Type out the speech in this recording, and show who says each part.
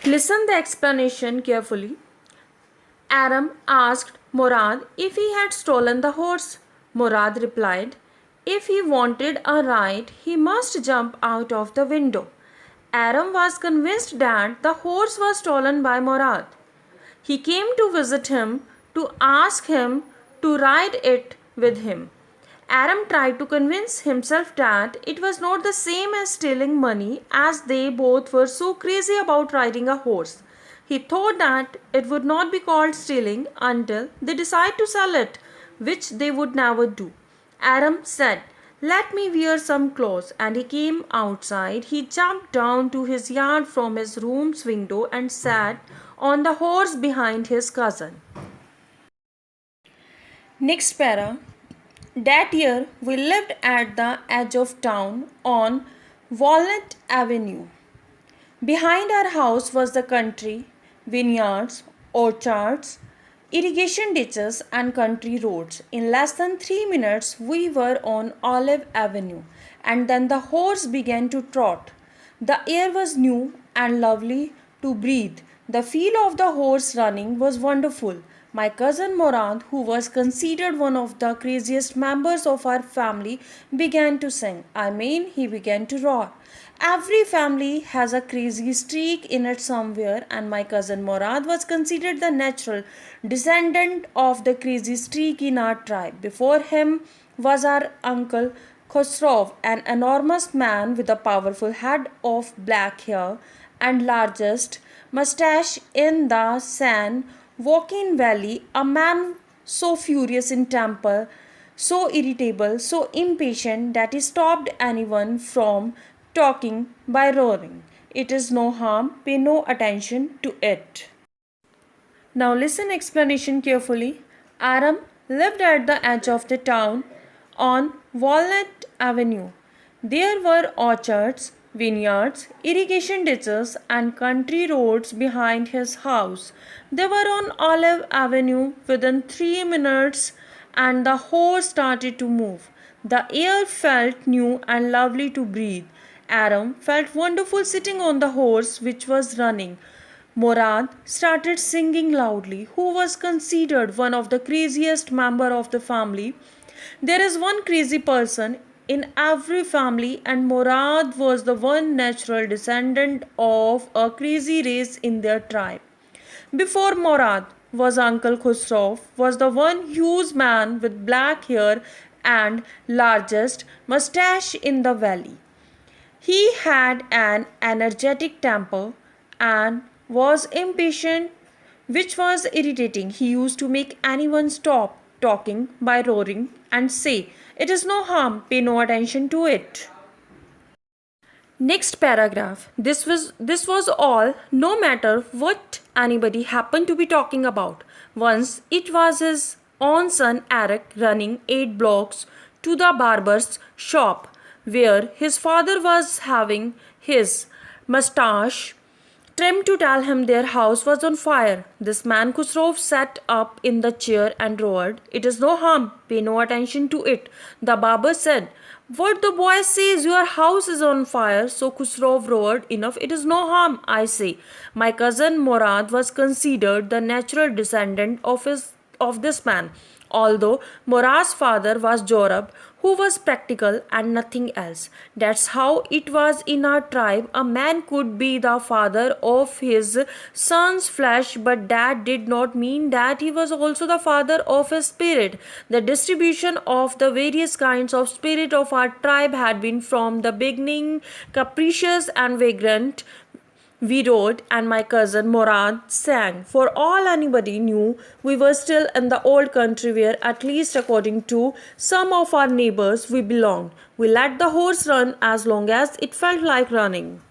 Speaker 1: Listen the explanation carefully. Aram asked Murad if he had stolen the horse. Murad replied, if he wanted a ride, he must jump out of the window. Aram was convinced that the horse was stolen by Murad. He came to visit him to ask him to ride it with him. Aram tried to convince himself that it was not the same as stealing money, as they both were so crazy about riding a horse. He thought that it would not be called stealing until they decide to sell it, which they would never do. Aram said, let me wear some clothes, and he came outside. He jumped down to his yard from his room's window and sat on the horse behind his cousin. Next para. That year, we lived at the edge of town on Walnut Avenue. Behind our house was the country, vineyards, orchards, irrigation ditches, and country roads. In less than 3 minutes, we were on Olive Avenue, and then the horse began to trot. The air was new and lovely to breathe. The feel of the horse running was wonderful. My cousin Murad, who was considered one of the craziest members of our family, began to sing. He began to roar. Every family has a crazy streak in it somewhere, and my cousin Murad was considered the natural descendant of the crazy streak in our tribe. Before him was our uncle Khosrow, an enormous man with a powerful head of black hair and largest mustache in the San Joaquin Valley, a man so furious in temper, so irritable, so impatient that he stopped anyone from talking by roaring. It is no harm, pay no attention to it. Now listen explanation carefully. Aram lived at the edge of the town on Walnut Avenue. There were orchards, vineyards, irrigation ditches, and country roads behind his house. They were on Olive Avenue within 3 minutes, and the horse started to move. The air felt new and lovely to breathe. Aram felt wonderful sitting on the horse which was running. Murad started singing loudly, who was considered one of the craziest member of the family. There is one crazy person in every family, and Murad was the one natural descendant of a crazy race in their tribe. Before Murad was Uncle Khosrow, was the one huge man with black hair and largest mustache in the valley. He had an energetic temper and was impatient, which was irritating. He used to make anyone stop talking by roaring and say, it is no harm, pay no attention to it. Next paragraph. This was all, no matter what anybody happened to be talking about. Once it was his own son Eric running 8 blocks to the barber's shop, where his father was having his mustache trimmed to tell him their house was on fire. This man Khosrow sat up in the chair and roared, it is no harm, pay no attention to it. The barber said, what the boy says, your house is on fire. So Khosrow roared, enough, it is no harm, I say. My cousin Murad was considered the natural descendant of this man, although Murad's father was Jorab, who was practical and nothing else. That's how it was in our tribe. A man could be the father of his son's flesh, but that did not mean that he was also the father of his spirit. The distribution of the various kinds of spirit of our tribe had been from the beginning capricious and vagrant. We rode, and my cousin Murad sang. For all anybody knew, we were still in the old country where, at least according to some of our neighbors, we belonged. We let the horse run as long as it felt like running.